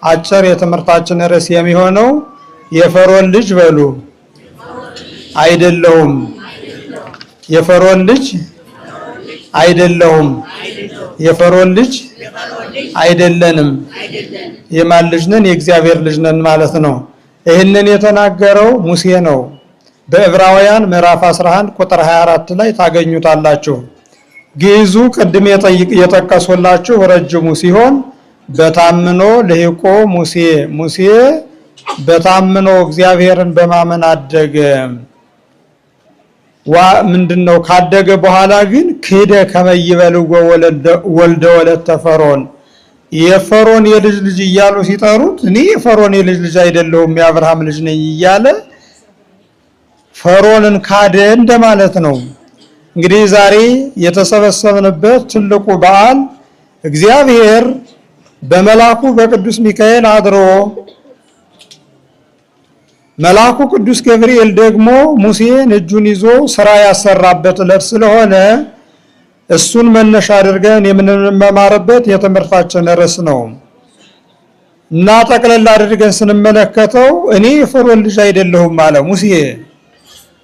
አጭር የትምህርታችን ርዕስ የሚሆነው የፈርዖን ልጅ በሉ አይደለሁም። የፈርዖን ልጅ አይደለሁም። የፈርዖን ልጅ አይደለንም። የማን ልጅ ነን? የእግዚአብሔር ልጅ ነን ማለት ነው። ይህንን የተናገረው ሙሴ ነው። በዕብራውያን ምዕራፍ 11 ቁጥር 24 ላይ ታገኙታላችሁ። ግዕዙ ቅድም የጠቀስኩላችሁ ረጅሙ ሲሆን በታምኖ ለሂቆ ሙሴ ሙሴ በታምኖ እግዚአብሔርን በማመን አደገ። ምንድነው? ካደገ በኋላ ግን ክደ ከመይበልዎ ወልደ ወለተ ፈርዖን የፈርዖን የልጅ ልጅ እያሉ ሲጠሩት እኔ የፈርዖን የልጅ ልጅ አይደለሁም የአብርሃም ልጅ ነኝ እያለ ፈርዖንን ካደ እንደማለት ነው። እንግዲህ ዛሬ የተሰበሰብንበት ትልቁ በዓል እግዚአብሔር በመላኩ በቅዱስ ሚካኤል አድሮ መላኩ ቅዱስ ገብርኤል ደግሞ ሙሴን እጁን ይዞ ስራ ያሰራበት ዕለት ስለሆነ እሱን መነሻ አድርገን የምንመማርበት የትምህርታችን ርዕስ ነው እና ጠቅለል አድርገን ስንመለከተው እኔ የፈርዖን ልጅ አይደለሁም አለ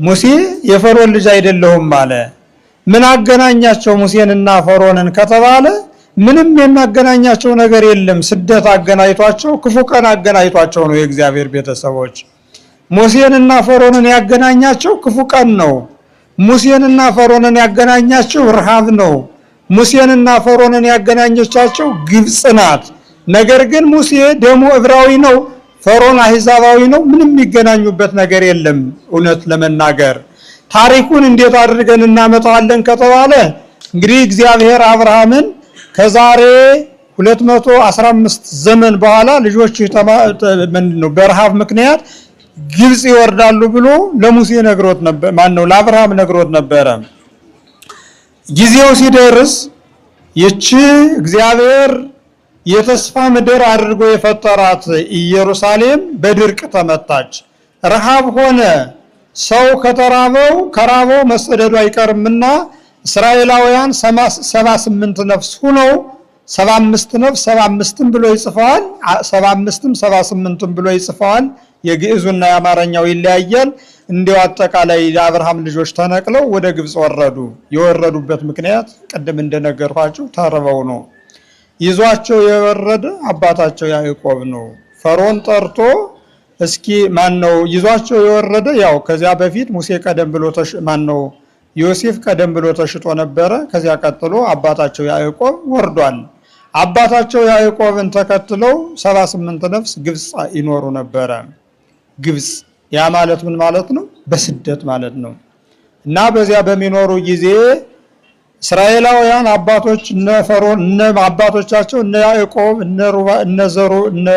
ሙሴ የፈርዖን ልጅ አይደለሁም አለ። ምን አገናኛቸው ሙሴንና ፈርዖንን ከተባለ ምንም የሚያገናኛቸው ነገር የለም። ስደት አገናኝቷቸው፣ ክፉ ቀን አገናኝቷቸው ነው የእግዚአብሔር ቤተሰቦች። ሙሴንና ፈርዖንን ያገናኛቸው ክፉ ቀን ነው። ሙሴንና ፈርዖንን ያገናኛቸው ረሃብ ነው። ሙሴንና ፈርዖንን ያገናኘቻቸው ግብጽ ናት። ነገር ግን ሙሴ ደሙ ዕብራዊ ነው፣ ፈርዖን አሕዛባዊ ነው። ምንም የሚገናኙበት ነገር የለም። እውነት ለመናገር ታሪኩን እንዴት አድርገን እናመጣዋለን ከተባለ እንግዲህ እግዚአብሔር አብርሃምን ከዛሬ 215 ዘመን በኋላ ልጆች በረሃብ ምክንያት ግብጽ ይወርዳሉ ብሎ ለሙሴ ነግሮት ነበር። ለአብርሃም ነግሮት ነበረ። ጊዜው ሲደርስ ይቺ እግዚአብሔር የተስፋ ምድር አድርጎ የፈጠራት ኢየሩሳሌም በድርቅ ተመታች። ረሃብ ሆነ። ሰው ከራበው መሰደዱ አይቀርምና እስራኤላውያን 78 ነፍስ ሆነው 75 ነፍስ 75ም ብሎ ይጽፋል፣ 75ም 78ም ብሎ ይጽፋል። የግዕዙና የአማርኛው ይለያያል። እንዲያው አጠቃላይ የአብርሃም ልጆች ተነቅለው ወደ ግብጽ ወረዱ። የወረዱበት ምክንያት ቅድም እንደነገርኳችሁ ተርበው ነው። ይዟቸው የወረደ አባታቸው ያዕቆብ ነው። ፈርዖን ጠርቶ እስኪ ይዟቸው የወረደ ያው ከዚያ በፊት ሙሴ ቀደም ብሎ ዮሴፍ ቀደም ብሎ ተሽጦ ነበረ። ከዚያ ቀጥሎ አባታቸው ያዕቆብ ወርዷል። አባታቸው ያዕቆብን ተከትለው 78 ነፍስ ግብጽ ይኖሩ ነበረ። ግብጽ ያ ማለት ምን ማለት ነው? በስደት ማለት ነው። እና በዚያ በሚኖሩ ጊዜ እስራኤላውያን አባቶች አባቶቻቸው እነ ያዕቆብ እነ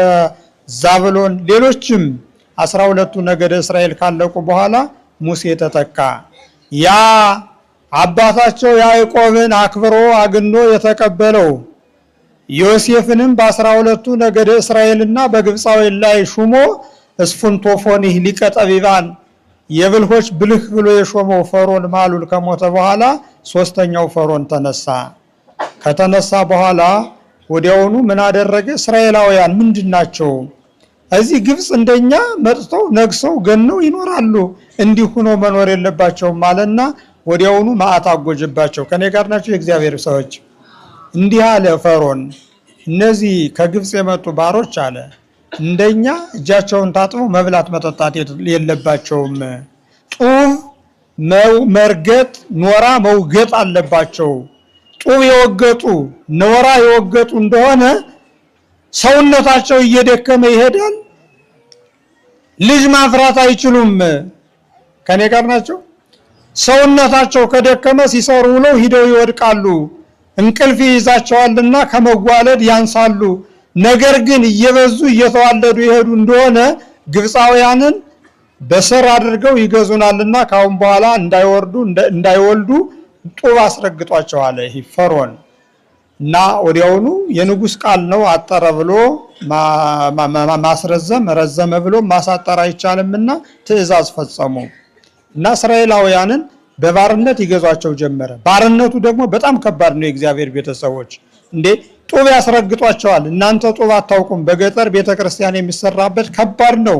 ዛብሎን ሌሎችም 12ቱ ነገደ እስራኤል ካለቁ በኋላ ሙሴ ተተካ። ያ አባታቸው ያዕቆብን አክብሮ አግኖ የተቀበለው ዮሴፍንም በ12ቱ ነገደ እስራኤልና በግብፃዊ ላይ ሹሞ እስፉንቶፎኒህ ሊቀ ጠቢባን የብልሆች ብልህ ብሎ የሾመው ፈርዖን ማሉል ከሞተ በኋላ ሶስተኛው ፈርዖን ተነሳ። ከተነሳ በኋላ ወዲያውኑ ምን አደረገ? እስራኤላውያን ምንድናቸው? እዚህ ግብጽ እንደኛ መጥተው ነግሰው ገነው ይኖራሉ፣ እንዲሁ ሆኖ መኖር የለባቸውም አለና ወዲያውኑ መዓት አጎጀባቸው። ከኔ ጋር ናቸው የእግዚአብሔር ሰዎች። እንዲህ አለ ፈርዖን፣ እነዚህ ከግብጽ የመጡ ባሮች አለ እንደኛ እጃቸውን ታጥበው መብላት መጠጣት የለባቸውም። ጡብ መርገጥ ኖራ መውገጥ አለባቸው። ጡብ የወገጡ ኖራ የወገጡ እንደሆነ ሰውነታቸው እየደከመ ይሄዳል። ልጅ ማፍራት አይችሉም። ከኔ ጋር ናቸው። ሰውነታቸው ከደከመ ሲሰሩ ውለው ሂደው ይወድቃሉ። እንቅልፍ ይይዛቸዋልና ከመዋለድ ያንሳሉ። ነገር ግን እየበዙ እየተዋለዱ ይሄዱ እንደሆነ ግብፃውያንን በስር አድርገው ይገዙናልና ካሁን በኋላ እንዳይወልዱ ጡብ አስረግጧቸዋል ይሄ ፈርዖን። እና ወዲያውኑ የንጉስ ቃል ነው አጠረ ብሎ ማስረዘም ረዘመ ብሎ ማሳጠር አይቻልምና ትእዛዝ ፈጸሙ። እና እስራኤላውያንን በባርነት ይገዟቸው ጀመረ። ባርነቱ ደግሞ በጣም ከባድ ነው። የእግዚአብሔር ቤተሰቦች እንዴ ጡብ ያስረግጧቸዋል። እናንተ ጡብ አታውቁም፣ በገጠር ቤተክርስቲያን የሚሰራበት ከባድ ነው።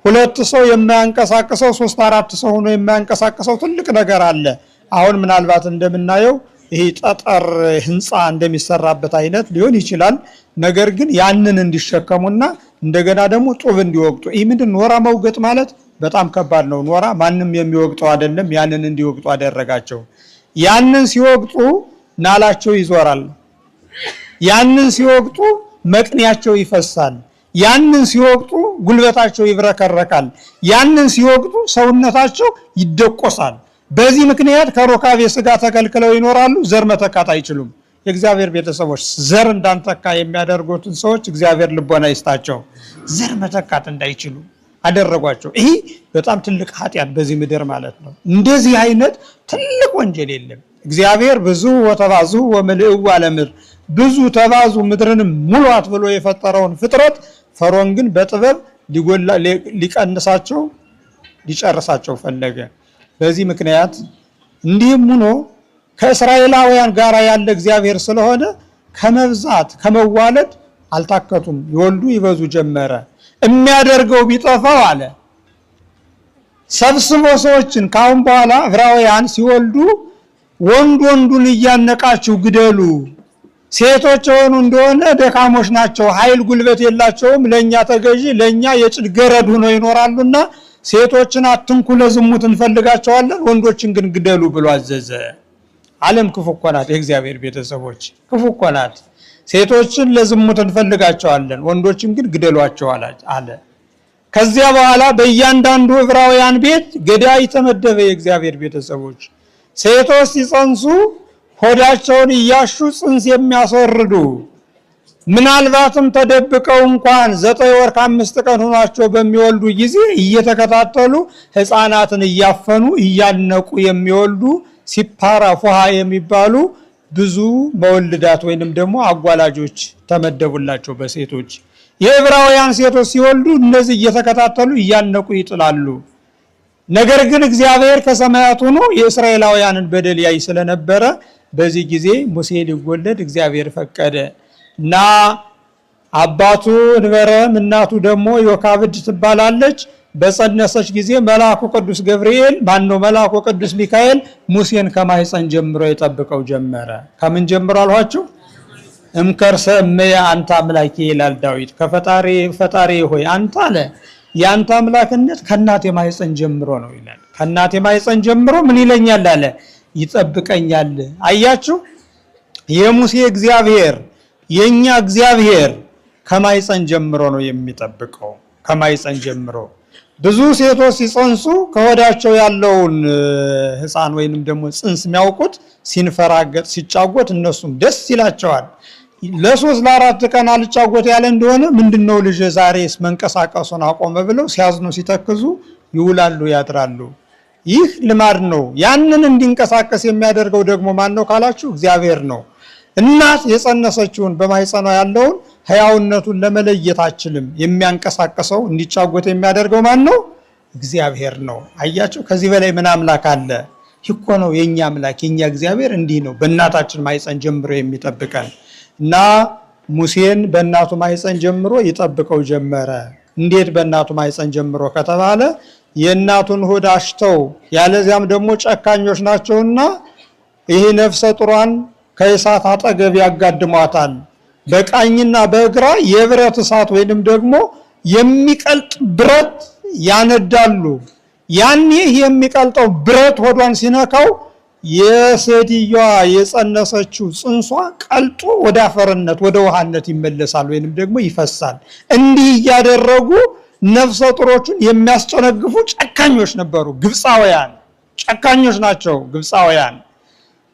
2 ሰው የማያንቀሳቅሰው 3 4 ሰው ሆኖ የማያንቀሳቅሰው ትልቅ ነገር አለ። አሁን ምናልባት እንደምናየው ይሄ ጠጠር ህንፃ እንደሚሰራበት አይነት ሊሆን ይችላል። ነገር ግን ያንን እንዲሸከሙና እንደገና ደግሞ ጡብ እንዲወቅጡ። ይህ ምንድን ኖራ መውገጥ ማለት በጣም ከባድ ነው። ኖራ ማንም የሚወቅጠው አይደለም። ያንን እንዲወቅጡ አደረጋቸው። ያንን ሲወቅጡ ናላቸው ይዞራል። ያንን ሲወቅጡ መቅኒያቸው ይፈሳል። ያንን ሲወቅጡ ጉልበታቸው ይብረከረካል። ያንን ሲወቅጡ ሰውነታቸው ይደቆሳል። በዚህ ምክንያት ከሩካቤ ስጋ ተከልክለው ይኖራሉ። ዘር መተካት አይችሉም። የእግዚአብሔር ቤተሰቦች ዘር እንዳንተካ የሚያደርጉትን ሰዎች እግዚአብሔር ልቦና ይስጣቸው። ዘር መተካት እንዳይችሉ አደረጓቸው። ይህ በጣም ትልቅ ኃጢአት በዚህ ምድር ማለት ነው። እንደዚህ አይነት ትልቅ ወንጀል የለም። እግዚአብሔር ብዙ ወተባዙ ወምልእዋ ለምድር፣ ብዙ ተባዙ ምድርንም ሙሏት ብሎ የፈጠረውን ፍጥረት ፈርዖን ግን በጥበብ ሊቀንሳቸው ሊጨርሳቸው ፈለገ። በዚህ ምክንያት እንዲህም ሆኖ ከእስራኤላውያን ጋር ያለ እግዚአብሔር ስለሆነ ከመብዛት ከመዋለድ አልታከቱም። ይወልዱ ይበዙ ጀመረ። የሚያደርገው ቢጠፋው አለ ሰብስቦ ሰዎችን ካሁን በኋላ ዕብራውያን ሲወልዱ ወንድ ወንዱን እያነቃችሁ ግደሉ፣ ሴቶች የሆኑ እንደሆነ ደካሞች ናቸው፣ ኃይል ጉልበት የላቸውም፣ ለኛ ተገዢ ለኛ የጭድ ገረድ ሆነው ይኖራሉና ሴቶችን አትንኩ፣ ለዝሙት እንፈልጋቸዋለን፣ ወንዶችን ግን ግደሉ ብሎ አዘዘ። ዓለም ክፉ እኮ ናት። የእግዚአብሔር ቤተሰቦች ክፉ እኮ ናት። ሴቶችን ለዝሙት እንፈልጋቸዋለን፣ ወንዶችን ግን ግደሏቸው አለ። ከዚያ በኋላ በእያንዳንዱ ዕብራውያን ቤት ገዳይ ተመደበ። የእግዚአብሔር ቤተሰቦች ሴቶች ሲጸንሱ ሆዳቸውን እያሹ ጽንስ የሚያስወርዱ ምናልባትም ተደብቀው እንኳን 9 ወር ከ5 ቀን ሆኗቸው በሚወልዱ ጊዜ እየተከታተሉ ሕፃናትን እያፈኑ እያነቁ የሚወልዱ ሲፓራ ፉሃ የሚባሉ ብዙ መወልዳት ወይንም ደግሞ አጓላጆች ተመደቡላቸው በሴቶች። የዕብራውያን ሴቶች ሲወልዱ እነዚህ እየተከታተሉ እያነቁ ይጥላሉ። ነገር ግን እግዚአብሔር ከሰማያት ሆኖ የእስራኤላውያንን በደል ያይ ስለነበረ በዚህ ጊዜ ሙሴ ሊወለድ እግዚአብሔር ፈቀደ እና አባቱ እንበረም እናቱ ደግሞ ዮካብድ ትባላለች። በጸነሰች ጊዜ መልአኩ ቅዱስ ገብርኤል መልአኩ ቅዱስ ሚካኤል ሙሴን ከማህፀን ጀምሮ ይጠብቀው ጀመረ። ከምን ጀምሮ አልኋችሁ? እምከርሰ እመየ አንተ አምላኬ ይላል ዳዊት። ፈጣሪ ሆይ አንተ አለ ያንተ አምላክነት ከእናቴ ማህፀን ጀምሮ ነው ይላል። ከእናቴ ማህፀን ጀምሮ ምን ይለኛል አለ? ይጠብቀኛል። አያችሁ፣ የሙሴ እግዚአብሔር የኛ እግዚአብሔር ከማህፀን ጀምሮ ነው የሚጠብቀው። ከማህፀን ጀምሮ ብዙ ሴቶች ሲጸንሱ ከሆዳቸው ያለውን ሕፃን ወይንም ደግሞ ጽንስ የሚያውቁት ሲንፈራገጥ ሲጫወት እነሱም ደስ ይላቸዋል። ለ3 ለ4 ቀን አልጫወት ያለ እንደሆነ ምንድነው ልጅ ዛሬስ መንቀሳቀሱን አቆመ ብለው ሲያዝኑ ሲተክዙ ይውላሉ ያድራሉ። ይህ ልማድ ነው። ያንን እንዲንቀሳቀስ የሚያደርገው ደግሞ ማን ነው ካላችሁ እግዚአብሔር ነው። እናት የጸነሰችውን በማህፀኗ ያለውን ሕያውነቱን ለመለየት አችልም። የሚያንቀሳቀሰው እንዲጫወት የሚያደርገው ማን ነው? እግዚአብሔር ነው። አያችሁ፣ ከዚህ በላይ ምን አምላክ አለ? ይኮ ነው የኛ አምላክ የኛ እግዚአብሔር እንዲህ ነው በእናታችን ማህፀን ጀምሮ የሚጠብቀን እና ሙሴን በእናቱ ማህፀን ጀምሮ ይጠብቀው ጀመረ። እንዴት በእናቱ ማህፀን ጀምሮ ከተባለ የእናቱን ሆድ አሽተው ያለዚያም ደግሞ ጨካኞች ናቸውና ይህ ነፍሰ ጡሯን ከእሳት አጠገብ ያጋድሟታል። በቃኝና በግራ የብረት እሳት ወይንም ደግሞ የሚቀልጥ ብረት ያነዳሉ። ያኔ የሚቀልጠው ብረት ሆዷን ሲነካው የሴትዮዋ የጸነሰችው ጽንሷ ቀልጦ ወደ አፈርነት ወደ ውሃነት ይመለሳል ወይንም ደግሞ ይፈሳል። እንዲህ እያደረጉ ነፍሰ ጡሮቹን የሚያስጨነግፉ ጨካኞች ነበሩ ግብፃውያን። ጨካኞች ናቸው ግብፃውያን።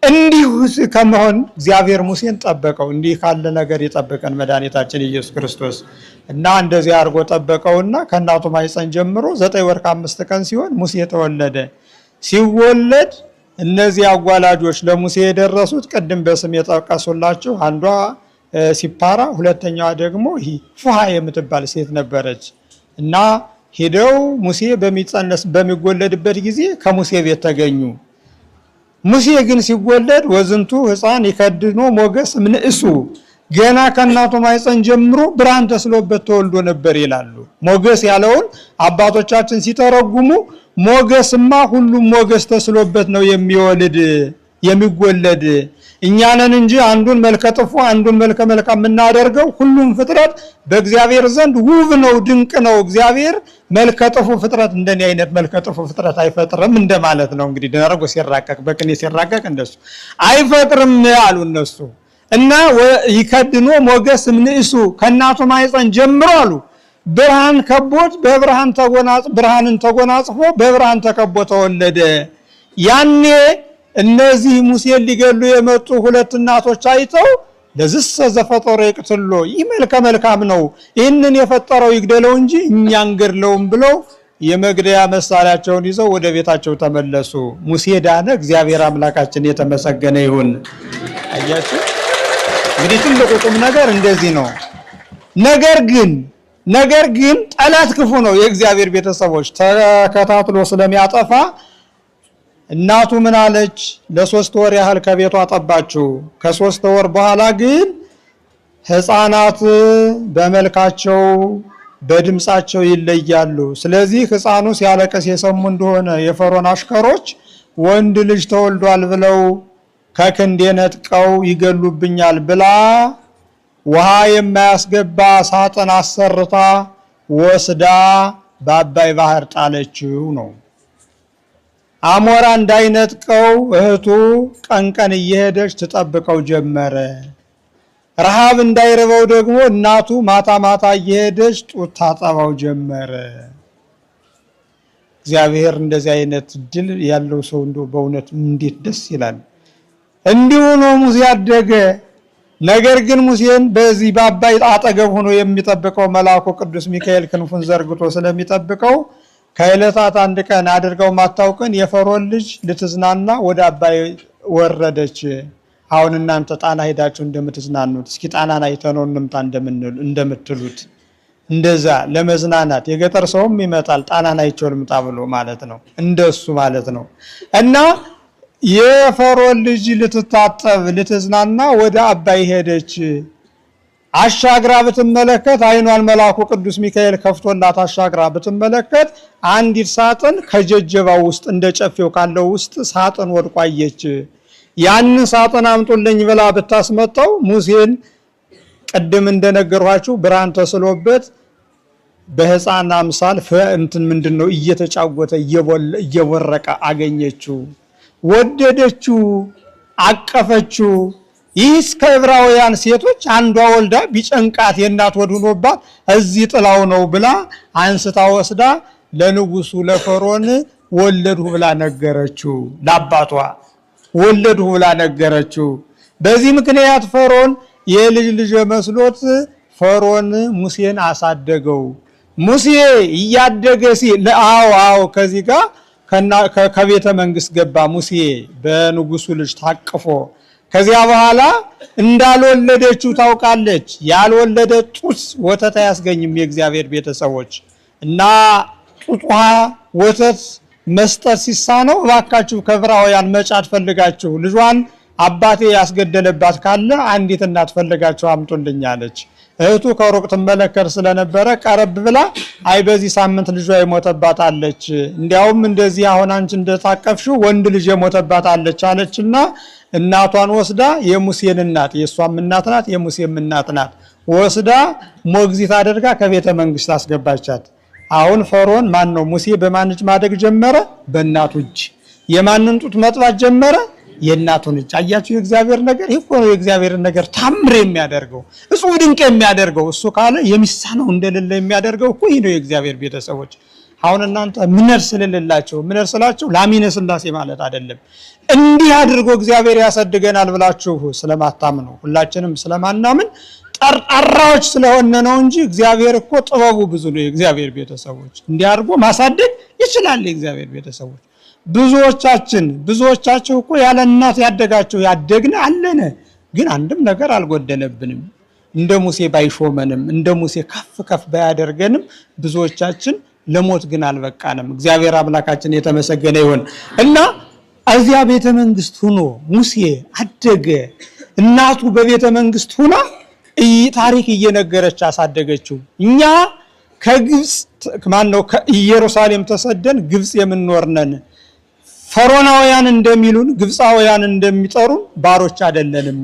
እንዲሁ ከመሆን እግዚአብሔር ሙሴን ጠበቀው። እንዲህ ካለ ነገር የጠበቀን መድኃኒታችን ኢየሱስ ክርስቶስ እና እንደዚህ አድርጎ ጠበቀውና ከእናቱ ማህፀን ጀምሮ 9 ወር ከ5 ቀን ሲሆን ሙሴ ተወለደ። ሲወለድ እነዚህ አጓላጆች ለሙሴ የደረሱት ቅድም በስም የጠቀሱላችሁ አንዷ ሲፓራ፣ ሁለተኛዋ ደግሞ ፉሃ የምትባል ሴት ነበረች እና ሄደው ሙሴ በሚወለድበት ጊዜ ከሙሴ ቤት ተገኙ። ሙሴ ግን ሲወለድ ወዝንቱ ሕፃን ይከድኖ ሞገስ ምንእሱ ገና ከእናቱ ማይፀን ጀምሮ ብርሃን ተስሎበት ተወልዶ ነበር ይላሉ። ሞገስ ያለውን አባቶቻችን ሲተረጉሙ ሞገስማ ሁሉም ሞገስ ተስሎበት ነው የሚወለድ እኛንን እንጂ አንዱን መልከ ጥፉ አንዱን መልከ መልካም የምናደርገው ሁሉም ፍጥረት በእግዚአብሔር ዘንድ ውብ ነው ድንቅ ነው። እግዚአብሔር መልከ ጥፉ ፍጥረት እንደኔ አይነት መልከ ጥፉ ፍጥረት አይፈጥርም እንደማለት ነው። እንግዲህ ደረጎ ሲራቀቅ በቅኔ ሲራቀቅ እንደሱ አይፈጥርም አሉ እነሱ እና ይከድኖ ሞገስ ምንእሱ ከእናቱ ማይፀን ጀምሮ አሉ ብርሃን ከቦት ብርሃንን ተጎናጽፎ በብርሃን ተከቦ ተወለደ። ያኔ እነዚህ ሙሴን ሊገሉ የመጡ ሁለት እናቶች አይተው ለዝሰ ዘፈጠረ ይቅትሎ ይህ መልከ መልካም ነው ይህንን የፈጠረው ይግደለው እንጂ እኛ እንገድለውም ብለው የመግደያ መሳሪያቸውን ይዘው ወደ ቤታቸው ተመለሱ። ሙሴ ዳነ። እግዚአብሔር አምላካችን የተመሰገነ ይሁን። አያችሁ እንግዲህ ትልቁ ቁም ነገር እንደዚህ ነው። ነገር ግን ጠላት ክፉ ነው። የእግዚአብሔር ቤተሰቦች ተከታትሎ ስለሚያጠፋ እናቱ ምን አለች? ለ3 ወር ያህል ከቤቷ አጠባችው። ከ3 ወር በኋላ ግን ሕፃናት በመልካቸው በድምጻቸው ይለያሉ። ስለዚህ ሕፃኑ ሲያለቅስ የሰሙ እንደሆነ የፈርዖን አሽከሮች ወንድ ልጅ ተወልዷል ብለው ከክንዴ ነጥቀው ይገሉብኛል ብላ ውሃ የማያስገባ ሳጥን አሰርታ ወስዳ በአባይ ባህር ጣለችው ነው። አሞራ እንዳይነጥቀው እህቱ ቀን እየሄደች ትጠብቀው ጀመረ። ረሃብ እንዳይርበው ደግሞ እናቱ ማታ እየሄደች ጡት ታጠባው ጀመረ። እግዚአብሔር እንደዚህ አይነት ድል ያለው ሰው እንደው በእውነት እንዴት ደስ ይላል። እንዲሁ ነው ሙሴ ያደገ። ነገር ግን ሙሴን በዚህ በአባይ አጠገብ ሆኖ የሚጠብቀው መልአኩ ቅዱስ ሚካኤል ክንፉን ዘርግቶ ስለሚጠብቀው ከዕለታት አንድ ቀን አድርገው ማታውቀን የፈርዖን ልጅ ልትዝናና ወደ አባይ ወረደች። አሁን እናንተ ጣና ሄዳችሁ እንደምትዝናኑት እስኪ ጣናን አይተነው እንምጣ እንደምትሉት እንደዛ ለመዝናናት የገጠር ሰውም ይመጣል ጣናን አይቼው ልምጣ ብሎ ማለት ነው። እንደሱ ማለት ነው። እና የፈርዖን ልጅ ልትታጠብ ልትዝናና ወደ አባይ ሄደች። አሻግራ ብትመለከት አይኗን መልአኩ ቅዱስ ሚካኤል ከፍቶላት አሻግራ ብትመለከት አንዲት ሳጥን ከጀጀባው ውስጥ እንደ ጨፌው ካለው ውስጥ ሳጥን ወድቆ አየች። ያን ሳጥን አምጡልኝ ብላ ብታስመጣው ሙሴን ቀደም እንደነገርኋችሁ ብርሃን ተስሎበት በሕፃን አምሳል ምንድነው እየተጫወተ እየወረቀ አገኘችው። ወደደችው፣ አቀፈችው። ይህስ ከዕብራውያን ሴቶች አንዷ ወልዳ ቢጨንቃት የእናት ወድ ሆኖባት እዚህ ጥላው ነው ብላ አንስታ ወስዳ ለንጉሱ ለፈርዖን ወለድሁ ብላ ነገረችው። ለአባቷ ወለድሁ ብላ ነገረችው። በዚህ ምክንያት ፈርዖን የልጅ መስሎት ፈርዖን ሙሴን አሳደገው። ሙሴ እያደገ ሲል አዎ ከዚህ ጋር ከቤተ መንግስት ገባ። ሙሴ በንጉሱ ልጅ ታቅፎ ከዚያ በኋላ እንዳልወለደችው ታውቃለች። ያልወለደ ጡት ወተት አያስገኝም። የእግዚአብሔር ቤተሰቦች እና ጡት ውሃ ወተት መስጠት ሲሳነው እባካችሁ ከዕብራውያን መጫት ፈልጋችሁ ልጇን አባቴ ያስገደለባት ካለ አንዲት እናት ፈልጋችሁ አምጡልኝ አለች። እህቱ ከሩቅ ትመለከት ስለነበረ ቀረብ ብላ አይ በዚህ ሳምንት ልጇ የሞተባት አለች፣ እንዲያውም እንደዚህ አሁን አንቺ እንደታቀፍሽው ወንድ ልጅ የሞተባት አለች አለችና እናቷን ወስዳ የሙሴን እናት የሷም እናት ናት የሙሴም እናት ናት ወስዳ ሞግዚት አድርጋ ከቤተ መንግስት አስገባቻት። አሁን ፈርዖን ማን ነው? ሙሴ በማን እጅ ማደግ ጀመረ? በእናቱ እጅ። የማንን ጡት መጥባት ጀመረ? የእናቱን እጅ። አያችሁ የእግዚአብሔር ነገር ይሄ ነው። የእግዚአብሔር ነገር ታምር የሚያደርገው እሱ ድንቅ የሚያደርገው እሱ ካለ የሚሳነው እንደሌለ የሚያደርገው እኮ ይሄ ነው። የእግዚአብሔር ቤተሰቦች አሁን እናንተ ምንር ስላቸው ላሚነ ስላሴ ማለት አይደለም። እንዲህ አድርጎ እግዚአብሔር ያሳድገናል ብላችሁ ስለማታምኑ ሁላችንም ስለማናምን ጠርጣራዎች ስለሆነ ነው እንጂ እግዚአብሔር እኮ ጥበቡ ብዙ ነው። የእግዚአብሔር ቤተሰቦች እንዲህ አድርጎ ማሳደግ ይችላል። የእግዚአብሔር ቤተሰቦች ብዙዎቻችሁ እኮ ያለ እናት ያደግን አለነ፣ ግን አንድም ነገር አልጎደለብንም። እንደ ሙሴ ባይሾመንም እንደ ሙሴ ከፍ ባያደርገንም ብዙዎቻችን ለሞት ግን አልበቃንም። እግዚአብሔር አምላካችን የተመሰገነ ይሁን እና እዚያ ቤተ መንግስት ሆኖ ሙሴ አደገ። እናቱ በቤተ መንግስት ሆና ታሪክ እየነገረች አሳደገችው። እኛ ከግብጽ ማነው ከኢየሩሳሌም ተሰደን ግብጽ የምንኖር ነን። ፈሮናውያን እንደሚሉን ግብጻውያን እንደሚጠሩን ባሮች አይደለንም።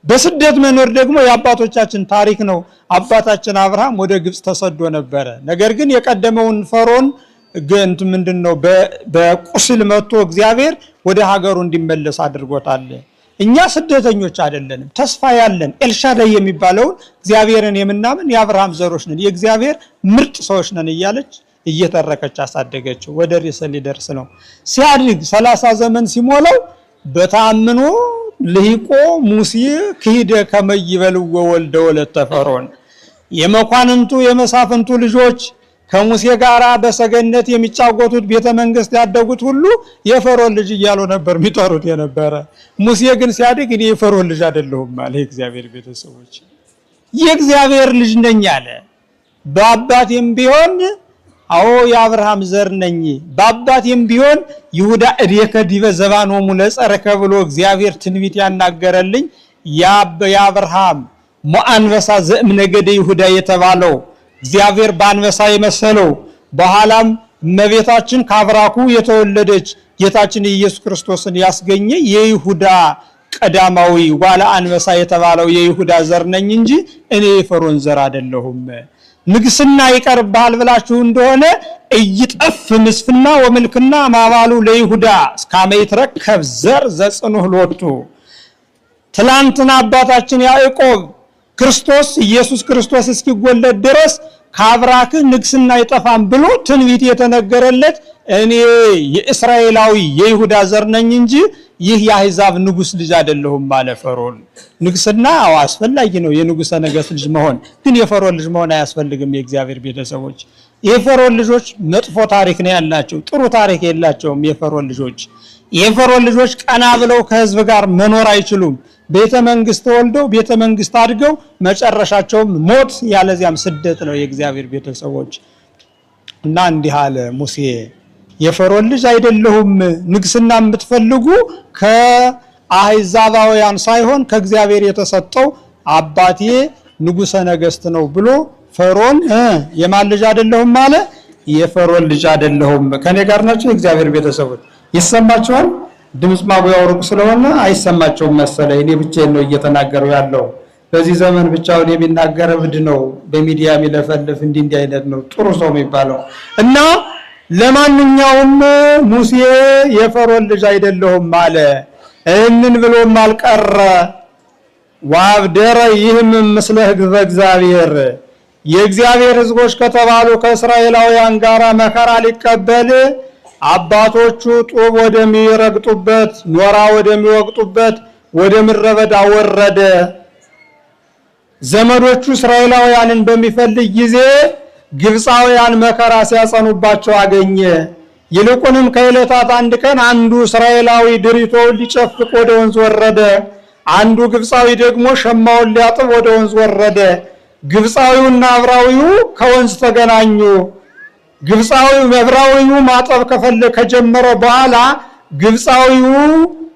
በስደት መኖር ደግሞ የአባቶቻችን ታሪክ ነው። አባታችን አብርሃም ወደ ግብጽ ተሰዶ ነበረ። ነገር ግን የቀደመውን ፈሮን ግንት ምንድነው በቁስል መጥቶ እግዚአብሔር ወደ ሀገሩ እንዲመለስ አድርጎታል። እኛ ስደተኞች አይደለንም፣ ተስፋ ያለን ኤልሻዳይ የሚባለውን እግዚአብሔርን የምናምን የአብርሃም ዘሮች ነን፣ የእግዚአብሔር ምርጥ ሰዎች ነን እያለች እየተረከች አሳደገችው። ወደ ርዕሰ ሊደርስ ነው። ሲያድግ 30 ዘመን ሲሞላው በታምኖ ልሂቆ ሙሴ ክሂደ ከመይበልዎ ወልደ ወለተ ፈርዖን የመኳንንቱ የመሳፍንቱ ልጆች ከሙሴ ጋራ በሰገነት የሚጫወቱት ቤተ መንግስት ያደጉት ሁሉ የፈርዖን ልጅ እያሉ ነበር የሚጠሩት የነበረ። ሙሴ ግን ሲያድግ እኔ የፈርዖን ልጅ አይደለሁም አለ። የእግዚአብሔር ቤተሰቦች የእግዚአብሔር ልጅ ነኝ አለ። በአባቴም ቢሆን አዎ የአብርሃም ዘር ነኝ፣ በአባቴም ቢሆን ይሁዳ እዴከ ዲበ ዘባኖሙ ለጸረከ ብሎ እግዚአብሔር ትንቢት ያናገረልኝ የአብርሃም አንበሳ ዘእምነገደ ይሁዳ የተባለው እግዚአብሔር በአንበሳ የመሰለው በኋላም እመቤታችን ከአብራኩ የተወለደች ጌታችን ኢየሱስ ክርስቶስን ያስገኘ የይሁዳ ቀዳማዊ ዋላ አንበሳ የተባለው የይሁዳ ዘር ነኝ እንጂ እኔ የፈርዖን ዘር አይደለሁም። ንግስና ይቀርባል ብላችሁ እንደሆነ እይጠፍ ምስፍና ወመልክና ማባሉ ለይሁዳ እስካመ ይትረከብ ዘር ዘጽኑህ ሎቱ። ትላንትና አባታችን ያዕቆብ ክርስቶስ ኢየሱስ ክርስቶስ እስኪወለድ ድረስ ከአብራክ ንግስና ይጠፋም ብሎ ትንቢት የተነገረለት እኔ የእስራኤላዊ የይሁዳ ዘር ነኝ እንጂ ይህ የአሕዛብ ንጉስ ልጅ አይደለሁም ማለት ፈርዖን። ንግስና አስፈላጊ ነው፣ የንጉሰ ነገስት ልጅ መሆን፣ ግን የፈርዖን ልጅ መሆን አያስፈልግም። የእግዚአብሔር ቤተሰቦች የፈርዖን ልጆች መጥፎ ታሪክ ነው ያላቸው፣ ጥሩ ታሪክ የላቸውም። የፈርዖን ልጆች ቀና ብለው ከህዝብ ጋር መኖር አይችሉም። ቤተ መንግስት ተወልደው ቤተ መንግስት አድገው መጨረሻቸውም ሞት ያለዚያም ስደት ነው። የእግዚአብሔር ቤተሰቦች እና እንዲህ አለ ሙሴ የፈርዖን ልጅ አይደለሁም፣ ንግስና የምትፈልጉ ከአሕዛባውያን ሳይሆን ከእግዚአብሔር የተሰጠው አባቴ ንጉሰ ነገስት ነው ብሎ ፈርዖን የማን ልጅ አይደለሁም አለ? የፈርዖን ልጅ አይደለሁም። ከኔ ጋር ናቸው የእግዚአብሔር ቤተሰቦች? ይሰማቸዋል? ድምጽ ማጉያው ሩቅ ስለሆነ አይሰማቸውም መሰለኝ። እኔ ብቻዬን ነው እየተናገረው ያለው። በዚህ ዘመን ብቻውን የሚናገር እብድ ነው፣ በሚዲያ የሚለፈልፍ እንዲህ አይነት ነው ጥሩ ሰው የሚባለው። እና ለማንኛውም ሙሴ የፈርዖን ልጅ አይደለሁም አለ። እንን ብሎም አልቀረ ዋብደረ ይህም ምስለ ሕዝበ እግዚአብሔር የእግዚአብሔር ሕዝቦች ከተባሉ ከእስራኤላውያን ጋራ መከራ ሊቀበል አባቶቹ ጡብ ወደሚረግጡበት ኖራ ወደሚወቅጡበት ወደ ምድረ በዳ ወረደ። ዘመዶቹ እስራኤላውያንን በሚፈልግ ጊዜ ግብፃውያን መከራ ሲያጸኑባቸው አገኘ። ይልቁንም ከዕለታት አንድ ቀን አንዱ እስራኤላዊ ድሪቶውን ሊጨፍቅ ወደ ወንዝ ወረደ፣ አንዱ ግብፃዊ ደግሞ ሸማውን ሊያጥብ ወደ ወንዝ ወረደ። ግብፃዊውና ዕብራዊው ከወንዝ ተገናኙ። ግብፃዊው ዕብራዊው ማጠብ ከጀመረ በኋላ ግብፃዊው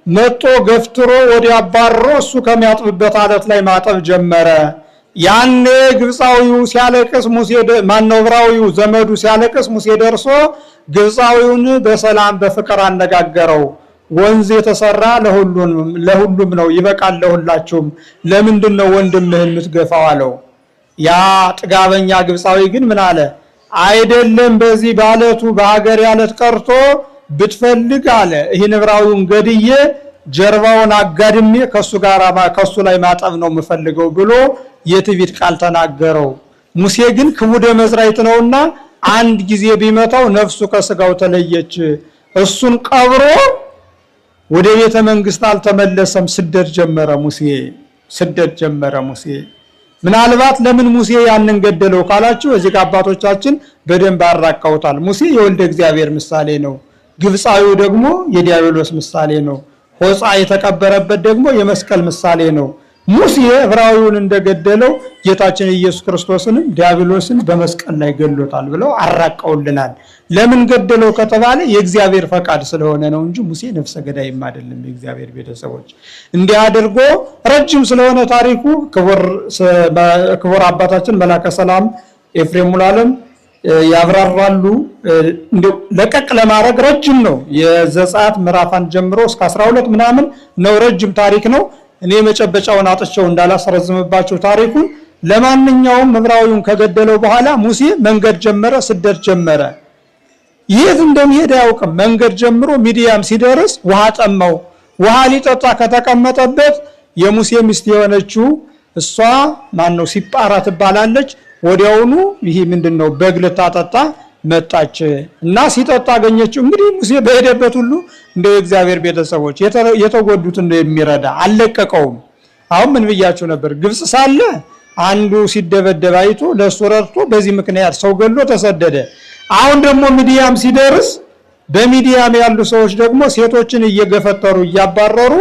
መጥቶ ገፍትሮ ወዲያ አባርሮ እሱ ከሚያጥብበት አለት ላይ ማጠብ ጀመረ። ያኔ ግብፃዊው ሲያለቅስ ሙሴ ዕብራዊው ዘመዱ ሲያለቅስ ሙሴ ደርሶ ግብፃዊውን በሰላም በፍቅር አነጋገረው። ወንዝ የተሰራ ለሁሉም ነው፣ ይበቃል ለሁላችሁም። ለምንድን ነው ወንድምህን የምትገፋው አለው። ያ ጥጋበኛ ግብፃዊ ግን ምን አለ? አይደለም በዚህ ባለቱ በሀገር ያለት ቀርቶ ብትፈልግ አለ ይህን ዕብራዊውን ገድዬ ጀርባውን አጋድሜ ከሱ ላይ ማጠብ ነው የምፈልገው ብሎ የትዕቢት ቃል ተናገረው። ሙሴ ግን ክቡደ መዝራዕት ነውና አንድ ጊዜ ቢመታው ነፍሱ ከስጋው ተለየች። እሱን ቀብሮ ወደ ቤተ መንግስት አልተመለሰም። ስደት ጀመረ ሙሴ። ምናልባት ለምን ሙሴ ያንን ገደለው ካላችሁ እዚህ አባቶቻችን በደንብ አራቀውታል። ሙሴ የወልደ እግዚአብሔር ምሳሌ ነው። ግብፃዊው ደግሞ የዲያብሎስ ምሳሌ ነው። ሆፃ የተቀበረበት ደግሞ የመስቀል ምሳሌ ነው። ሙሴ ዕብራዊውን እንደገደለው ጌታችን ኢየሱስ ክርስቶስንም ዲያብሎስን በመስቀል ላይ ገሎታል ብለው አራቀውልናል። ለምን ገደለው ከተባለ የእግዚአብሔር ፈቃድ ስለሆነ ነው እንጂ ሙሴ ነፍሰ ገዳይም አይደለም። የእግዚአብሔር ቤተሰቦች እንዲህ አድርጎ ረጅም ስለሆነ ታሪኩ ክቡር አባታችን መላከ ሰላም ኤፍሬም ሙሉዓለም ያብራራሉ። ለቀቅ ለማድረግ ረጅም ነው። የዘጸአት ምዕራፍ 1 ጀምሮ እስከ 12 ምናምን ነው፣ ረጅም ታሪክ ነው። እኔ መጨበጫውን አጥቼው እንዳላስረዝምባቸው ታሪኩን። ለማንኛውም ዕብራዊውን ከገደለው በኋላ ሙሴ መንገድ ጀመረ፣ ስደት ጀመረ። የት እንደሚሄድ አያውቅም። መንገድ ጀምሮ ሚዲያም ሲደርስ ውሃ ጠማው። ውሃ ሊጠጣ ከተቀመጠበት የሙሴ ሚስት የሆነችው እሷ ማነው ሲጳራ ትባላለች። ወዲያውኑ ይሄ ምንድነው በግ ልታጠጣ መጣች እና ሲጠጣ አገኘችው። እንግዲህ ሙሴ በሄደበት ሁሉ እንደው የእግዚአብሔር ቤተሰቦች የተጎዱት እንደሚረዳ አልለቀቀውም። አሁን ምን ብያችሁ ነበር? ግብጽ ሳለ አንዱ ሲደበደብ አይቶ ለሱ ረድቶ በዚህ ምክንያት ሰው ገሎ ተሰደደ። አሁን ደግሞ ሚዲያም ሲደርስ በሚዲያም ያሉ ሰዎች ደግሞ ሴቶችን እየገፈተሩ እያባረሩ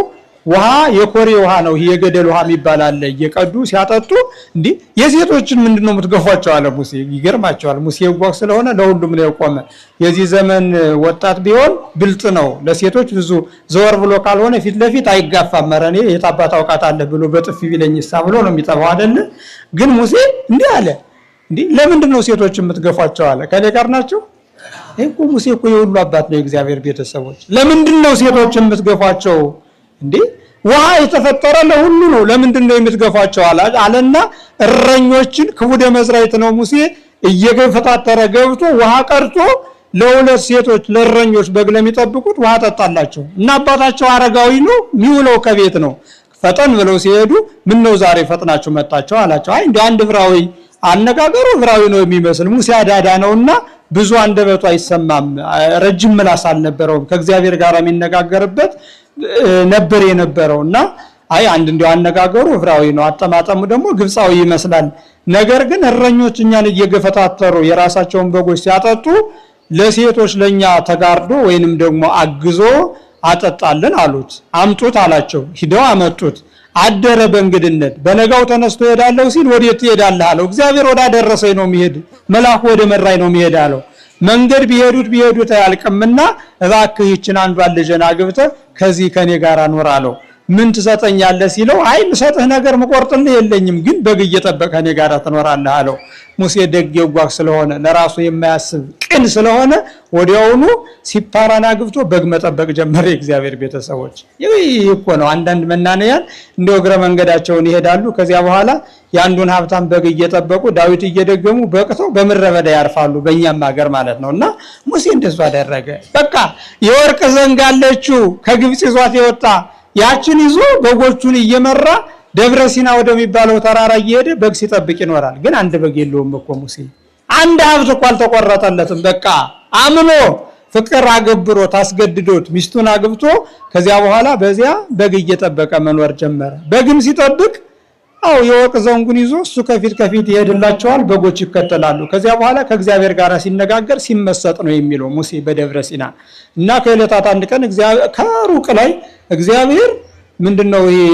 ውሃ የኮሬ ውሃ ነው የገደል ውሃ የሚባል አለ እየቀዱ ሲያጠጡ እንዴ የሴቶችን ምንድነው የምትገፏቸው አለ ሙሴ። ይገርማቸዋል። ሙሴ ወቅ ስለሆነ ለሁሉም ነው የቆመ። የዚህ ዘመን ወጣት ቢሆን ብልጥ ነው። ለሴቶች ብዙ ዘወር ብሎ ካልሆነ ፊት ለፊት አይጋፋም። መረኔ የታባታ አውቃት አለ ብሎ በጥፊ ቢለኝሳ ብሎ ነው የሚጠባው አይደል? ግን ሙሴ እንዲህ አለ። እንዴ ለምንድን ነው ሴቶችን የምትገፏቸው አለ። ከኔ ጋር ናቸው እኮ ሙሴ እኮ የሁሉ አባት ነው። የእግዚአብሔር ቤተሰቦች ለምንድን ነው ሴቶችን የምትገፏቸው? እንዴ ውሃ የተፈጠረ ለሁሉ ነው፣ ለምንድን ነው የምትገፏቸው አለና እረኞችን ክቡደ መዝራዕት ነው ሙሴ እየገፈታተረ ገብቶ ውሃ ቀርቶ ለሁለት ሴቶች ለእረኞች በግ ለሚጠብቁት ውሃ ጠጣላቸው። እና አባታቸው አረጋዊ ነው፣ የሚውለው ከቤት ነው። ፈጠን ብለው ሲሄዱ ምን ነው ዛሬ ፈጥናችሁ መጣችሁ አላቸው። አይ እንደ አንድ ዕብራዊ አነጋገሩ ዕብራዊ ነው የሚመስል ሙሴ አዳዳ ነውና ብዙ አንደበቱ አይሰማም፣ ረጅም ምላስ አልነበረውም፣ ከእግዚአብሔር ጋር የሚነጋገርበት ነበር የነበረውና አይ አንድ እንዲያው አነጋገሩ ዕብራዊ ነው፣ አጠማጠሙ ደግሞ ግብፃዊ ይመስላል። ነገር ግን እረኞች እኛን እየገፈታተሩ የራሳቸውን በጎች ሲያጠጡ ለሴቶች ለኛ ተጋርዶ ወይንም ደግሞ አግዞ አጠጣልን አሉት። አምጡት አላቸው። ሂደው አመጡት። አደረ በእንግድነት። በነጋው ተነስቶ ሄዳለሁ ሲል ወዴት ትሄዳለህ አለው። እግዚአብሔር ወዳደረሰኝ ነው የሚሄድ፣ መልአኩ ወደ መራይ ነው የሚሄድ አለው። መንገድ ቢሄዱት አያልቅምና እባክህ ይችን አንዷን ልጅን አግብተህ ከዚህ ከኔ ጋር አኖር አለው። ምን ትሰጠኛለህ ሲለው አይ ምሰጥህ ነገር መቆርጥልህ የለኝም፣ ግን በግ እየጠበቀህ ከኔ ጋር ትኖራለህ አለው። ሙሴ ደግ የዋህ ስለሆነ ለራሱ የማያስብ ቅን ስለሆነ ወዲያውኑ ሲፓራን አግብቶ በግ መጠበቅ ጀመረ። የእግዚአብሔር ቤተሰቦች ይህ እኮ ነው። አንዳንድ መናንያን እንደ እግረ መንገዳቸውን ይሄዳሉ። ከዚያ በኋላ የአንዱን ሀብታም በግ እየጠበቁ ዳዊት እየደገሙ በቅተው በምድረ በዳ ያርፋሉ። በእኛም ሀገር ማለት ነው። እና ሙሴ እንደሱ አደረገ። በቃ የወርቅ ዘንግ አለችው ከግብፅ ይዟት የወጣ ያችን ይዞ በጎቹን እየመራ ደብረ ሲና ወደሚባለው ተራራ እየሄደ በግ ሲጠብቅ ይኖራል። ግን አንድ በግ የለውም እኮ ሙሴ። አንድ ሀብት እኮ አልተቆረጠለትም። በቃ አምኖ ፍቅር አገብሮት አስገድዶት ሚስቱን አግብቶ ከዚያ በኋላ በዚያ በግ እየጠበቀ መኖር ጀመረ። በግም ሲጠብቅ የወርቅ ዘንጉን ይዞ እሱ ከፊት ይሄድላቸዋል፣ በጎች ይከተላሉ። ከዚያ በኋላ ከእግዚአብሔር ጋር ሲነጋገር ሲመሰጥ ነው የሚለው ሙሴ በደብረ ሲና። እና ከዕለታት አንድ ቀን እግዚአብሔር ከሩቅ ላይ እግዚአብሔር ምንድነው ይሄ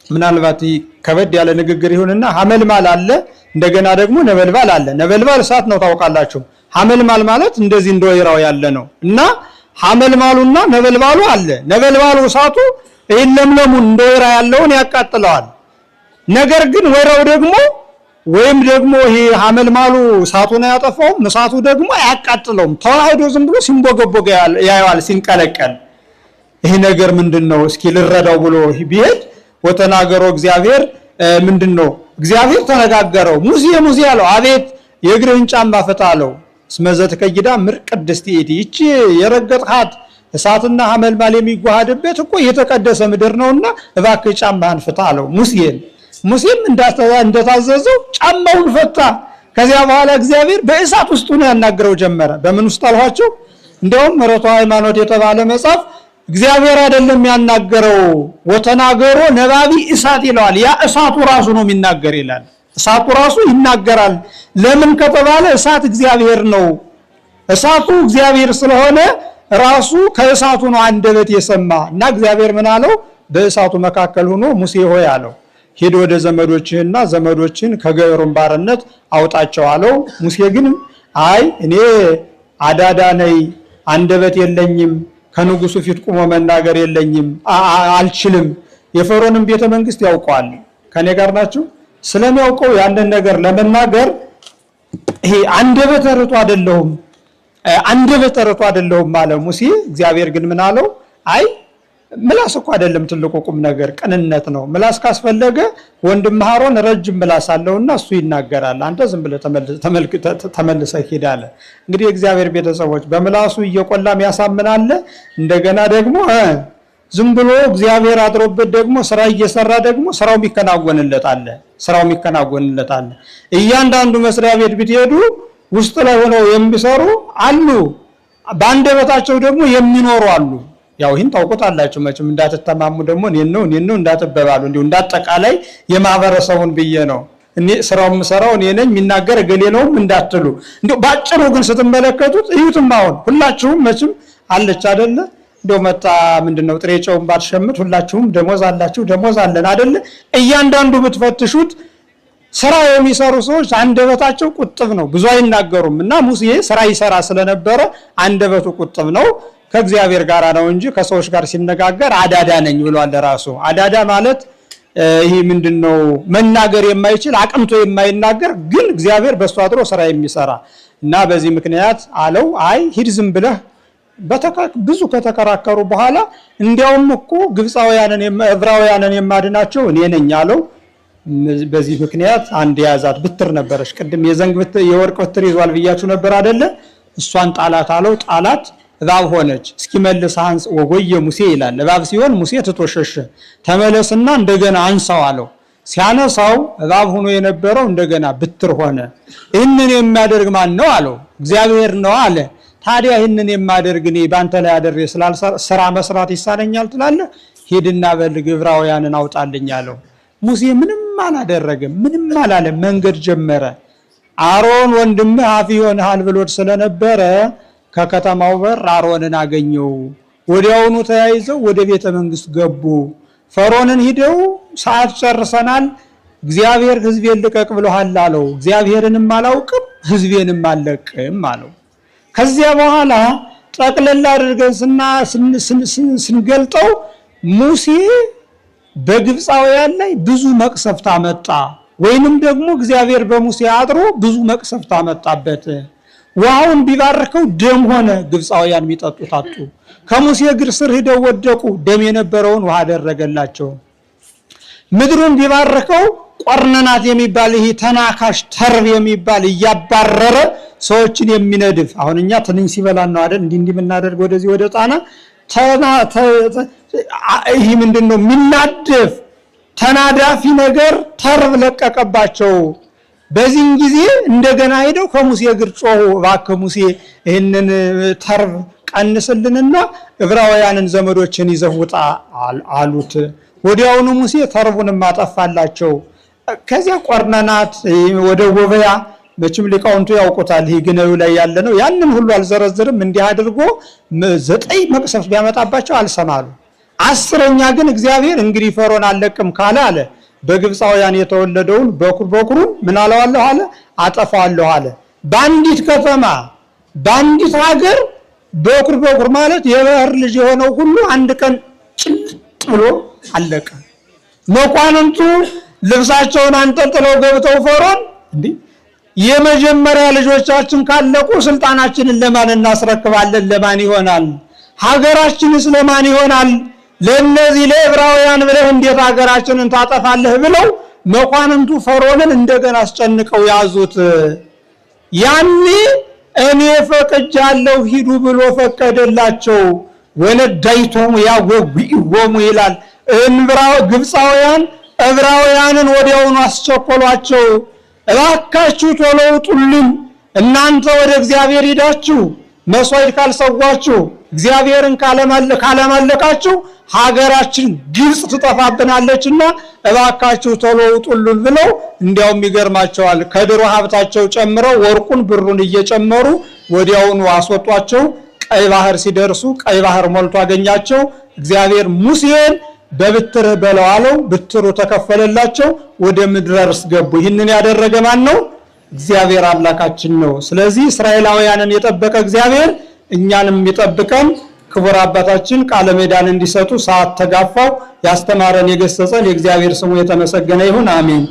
ምናልባት ከበድ ያለ ንግግር ይሁንና ሐመልማል አለ፣ እንደገና ደግሞ ነበልባል አለ። ነበልባል እሳት ነው ታውቃላችሁ። ሐመልማል ማለት እንደዚህ እንደ ወይራው ያለ ነው። እና ሐመልማሉና ነበልባሉ አለ። ነበልባሉ እሳቱ ይሄን ለምለሙን እንደ ወይራ ያለውን ያቃጥለዋል። ነገር ግን ወይራው ደግሞ ወይም ደግሞ ይሄ ሐመልማሉ እሳቱን ያጠፋው እሳቱ ደግሞ አያቃጥለውም። ተዋህዶ ዝም ብሎ ሲንቦገቦገ ያያዋል ሲንቀለቀል። ይሄ ነገር ምንድነው እስኪ ልረዳው ብሎ ቢሄድ ወተናገሮ እግዚአብሔር ምንድነው እግዚአብሔር ተነጋገረው። ሙሴ አለው አቤት የእግርህን ጫማ ፍታ አለው። ስመዘት ከይዳ ምር ቅድስት ይቺ የረገጥሃት እሳትና ሐመልማል የሚጓሃድበት እኮ የተቀደሰ ምድር ነውና እባክህ ጫማህን ፍታ አለው ሙሴም እንደታዘዘው ጫማውን ፈታ። ከዚያ በኋላ እግዚአብሔር በእሳት ውስጥ ነው ያናገረው ጀመረ። በምን ውስጥ አልኋቸው? እንደውም ምሕረቱ ሃይማኖት የተባለ መጽሐፍ እግዚአብሔር አይደለም ያናገረው ወተናገሮ ነባቢ እሳት ይለዋል። ያ እሳቱ ራሱ ነው የሚናገር ይላል። እሳቱ ራሱ ይናገራል። ለምን ከተባለ እሳት እግዚአብሔር ነው። እሳቱ እግዚአብሔር ስለሆነ ራሱ ከእሳቱ ነው አንደበት የሰማ እና እግዚአብሔር ምን አለው? በእሳቱ መካከል ሆኖ ሙሴ ሆይ አለው ሄዶ ወደ ዘመዶችህና ዘመዶችን ከገበሩን ባርነት አውጣቸው አለው። ሙሴ ግን አይ እኔ አዳዳ ነኝ፣ አንደበት የለኝም፣ ከንጉሱ ፊት ቆሞ መናገር የለኝም፣ አልችልም። የፈርዖንን ቤተ መንግስት ያውቀዋል። ከኔ ጋር ናችሁ። ስለሚያውቀው ያንን ነገር ለመናገር ይሄ አንደበት ርቱ አይደለሁም ማለት ሙሴ። እግዚአብሔር ግን ምን አለው? አይ ምላስ እኮ አይደለም ትልቁ ቁም ነገር ቅንነት ነው። ምላስ ካስፈለገ ወንድም አሮን ረጅም ምላስ አለውና እሱ ይናገራል፣ አንተ ዝም ብለህ ተመልሰህ ሂድ አለ። እንግዲህ የእግዚአብሔር ቤተሰቦች በምላሱ እየቆላም ያሳምናል። እንደገና ደግሞ ዝም ብሎ እግዚአብሔር አድሮበት ደግሞ ስራ እየሰራ ደግሞ ስራው የሚከናወንለታል። እያንዳንዱ መስሪያ ቤት ብትሄዱ ውስጥ ላይ ሆነው የሚሰሩ አሉ፣ በአንደበታቸው ደግሞ የሚኖሩ አሉ። ያው ይህን ታውቁታላችሁ መቼም። እንዳትተማሙ ደግሞ እኔን ነው እንዳትበባሉ። እንዲሁ እንዳጠቃላይ የማህበረሰቡን ብዬ ነው እኔ ስራውን የምሰራው እኔ ነኝ የሚናገር ገሌ ነውም እንዳትሉ። እንዲሁ ባጭሩ ግን ስትመለከቱት እዩትም። አሁን ሁላችሁም መቼም አለች አይደለ? እንደው መጣ ምንድነው ጥሬ ጨውን ባትሸምት ሁላችሁም ደሞዝ አላችሁ፣ ደሞዝ አለን አይደለ? እያንዳንዱ ብትፈትሹት ስራ የሚሰሩ ሰዎች አንደበታቸው ቁጥብ ነው፣ ብዙ አይናገሩም። እና ሙሴ ስራ ይሰራ ስለነበረ አንደበቱ ቁጥብ ነው። ከእግዚአብሔር ጋር ነው እንጂ ከሰዎች ጋር ሲነጋገር አዳዳ ነኝ ብሏል ራሱ። አዳዳ ማለት ይሄ ምንድነው? መናገር የማይችል አቅምቶ የማይናገር ግን እግዚአብሔር በሱ አድሮ ስራ የሚሰራ እና በዚህ ምክንያት አለው አይ ሂድ ዝም ብለህ ብዙ ከተከራከሩ በኋላ እንዲያውም እኮ ግብፃውያንን ዕብራውያንን የማድናቸው እኔ ነኝ አለው። በዚህ ምክንያት አንድ ያዛት ብትር ነበረች። ቅድም የዘንግ ብትር የወርቅ ብትር ይዟል ብያችሁ ነበር አይደለ? እሷን ጣላት አለው። ጣላት፣ እባብ ሆነች። እስኪመልስ አንስ ወጎየ ሙሴ ይላል። እባብ ሲሆን ሙሴ ትቶሸሸ። ተመለስና እንደገና አንሳው አለው። ሲያነሳው እባብ ሆኖ የነበረው እንደገና ብትር ሆነ። ይህንን የሚያደርግ ማን ነው አለው። እግዚአብሔር ነው አለ። ታዲያ ይህንን የማደርግ እኔ ባንተ ላይ አደረ ስራ መስራት ይሳነኛል ትላለህ? ሂድና በልግ ዕብራውያንን አውጣልኝ አለው። ሙሴ ምንም አላደረገም፣ ምንም አላለም። መንገድ ጀመረ። አሮን ወንድምህ አፍ ይሆንሃል ብሎት ስለነበረ ከከተማው በር አሮንን አገኘው። ወዲያውኑ ተያይዘው ወደ ቤተ መንግስት ገቡ። ፈርዖንን ሂደው ሰዓት ጨርሰናል፣ እግዚአብሔር ሕዝቤን ልቀቅ ብሎሃል አለው። እግዚአብሔርንም አላውቅም ሕዝቤንም አልለቅም አለው። ከዚያ በኋላ ጠቅለል አድርገን ስንገልጠው ሙሴ በግብፃውያን ላይ ብዙ መቅሰፍት አመጣ፣ ወይንም ደግሞ እግዚአብሔር በሙሴ አድሮ ብዙ መቅሰፍት አመጣበት። ውሃውን ቢባርከው ደም ሆነ፣ ግብፃውያን የሚጠጡት አጡ። ከሙሴ እግር ስር ሂደው ወደቁ፣ ደም የነበረውን ውሃ አደረገላቸው። ምድሩን ቢባርከው ቆርነናት የሚባል ይሄ ተናካሽ ተርብ የሚባል እያባረረ ሰዎችን የሚነድፍ አሁን እኛ ትንኝ ሲበላን ነው አይደል እንዲህ የምናደርግ ወደዚህ ወደ ጣና ይሄ ምንድነው የሚናደፍ ተናዳፊ ነገር ተርብ ለቀቀባቸው። በዚህን ጊዜ እንደገና ሄደው ከሙሴ እግር ጮሁ፣ እባክህ ሙሴ ይህንን ተርብ ቀንስልንና ዕብራውያንን ዘመዶችን ይዘህ ውጣ አሉት። ወዲያውኑ ሙሴ ተርቡንም አጠፋላቸው። ከዚያ ቆርነናት ወደ ወበያ መቼም ሊቃውንቱ ያውቁታል። ይሄ ግነዩ ላይ ያለ ነው። ያንን ሁሉ አልዘረዝርም። እንዲህ አድርጎ 9 መቅሰፍት ቢያመጣባቸው አልሰማሉ። 10ኛ ግን እግዚአብሔር እንግዲህ ፈርዖን አለቅም ካለ አለ በግብፃውያን የተወለደውን በኩሩን ምን አለዋለሁ አለ አጠፋዋለሁ አለ። በአንዲት ከተማ በአንዲት ሀገር በኩር ማለት የባህር ልጅ የሆነው ሁሉ አንድ ቀን ጭልጥ ብሎ አለቀ። መኳንንቱ ልብሳቸውን አንጠልጥለው ገብተው ፈርዖን እንዲህ የመጀመሪያ ልጆቻችን ካለቁ ስልጣናችንን ለማን እናስረክባለን? ለማን ይሆናል? ሀገራችንስ ለማን ይሆናል? ለነዚህ ለዕብራውያን ብለህ እንዴት ሀገራችንን ታጠፋለህ? ብለው መኳንንቱ ፈርዖንን እንደገና አስጨንቀው ያዙት። ያኔ እኔ ፈቅጃለሁ ሂዱ ብሎ ፈቀደላቸው። ወነዳይቶም ያወጉ ይላል። ግብፃውያን ዕብራውያንን ወዲያውኑ አስቸኮሏቸው። እባካችሁ ቶሎ ውጡልን፣ እናንተ ወደ እግዚአብሔር ሂዳችሁ መስዋዕት ካልሰዋችሁ እግዚአብሔርን ካለማለካችሁ ሀገራችን ግብፅ ትጠፋብናለችና እባካችሁ ቶሎ ውጡልን ብለው እንዲያውም ይገርማቸዋል ከድሮ ሀብታቸው ጨምረው ወርቁን ብሩን እየጨመሩ ወዲያውኑ አስወጧቸው። ቀይ ባህር ሲደርሱ ቀይ ባህር ሞልቶ አገኛቸው። እግዚአብሔር ሙሴን በብትር በለው አለው። ብትሩ ተከፈለላቸው፣ ወደ ምድረ ርስት ገቡ። ይህንን ያደረገ ማን ነው? እግዚአብሔር አምላካችን ነው። ስለዚህ እስራኤላውያንን የጠበቀ እግዚአብሔር እኛንም ይጠብቀን። ክቡር አባታችን ቃለ ምዕዳን እንዲሰጡ ሰዓት ተጋፋው። ያስተማረን የገሰጸን የእግዚአብሔር ስሙ የተመሰገነ ይሁን። አሜን።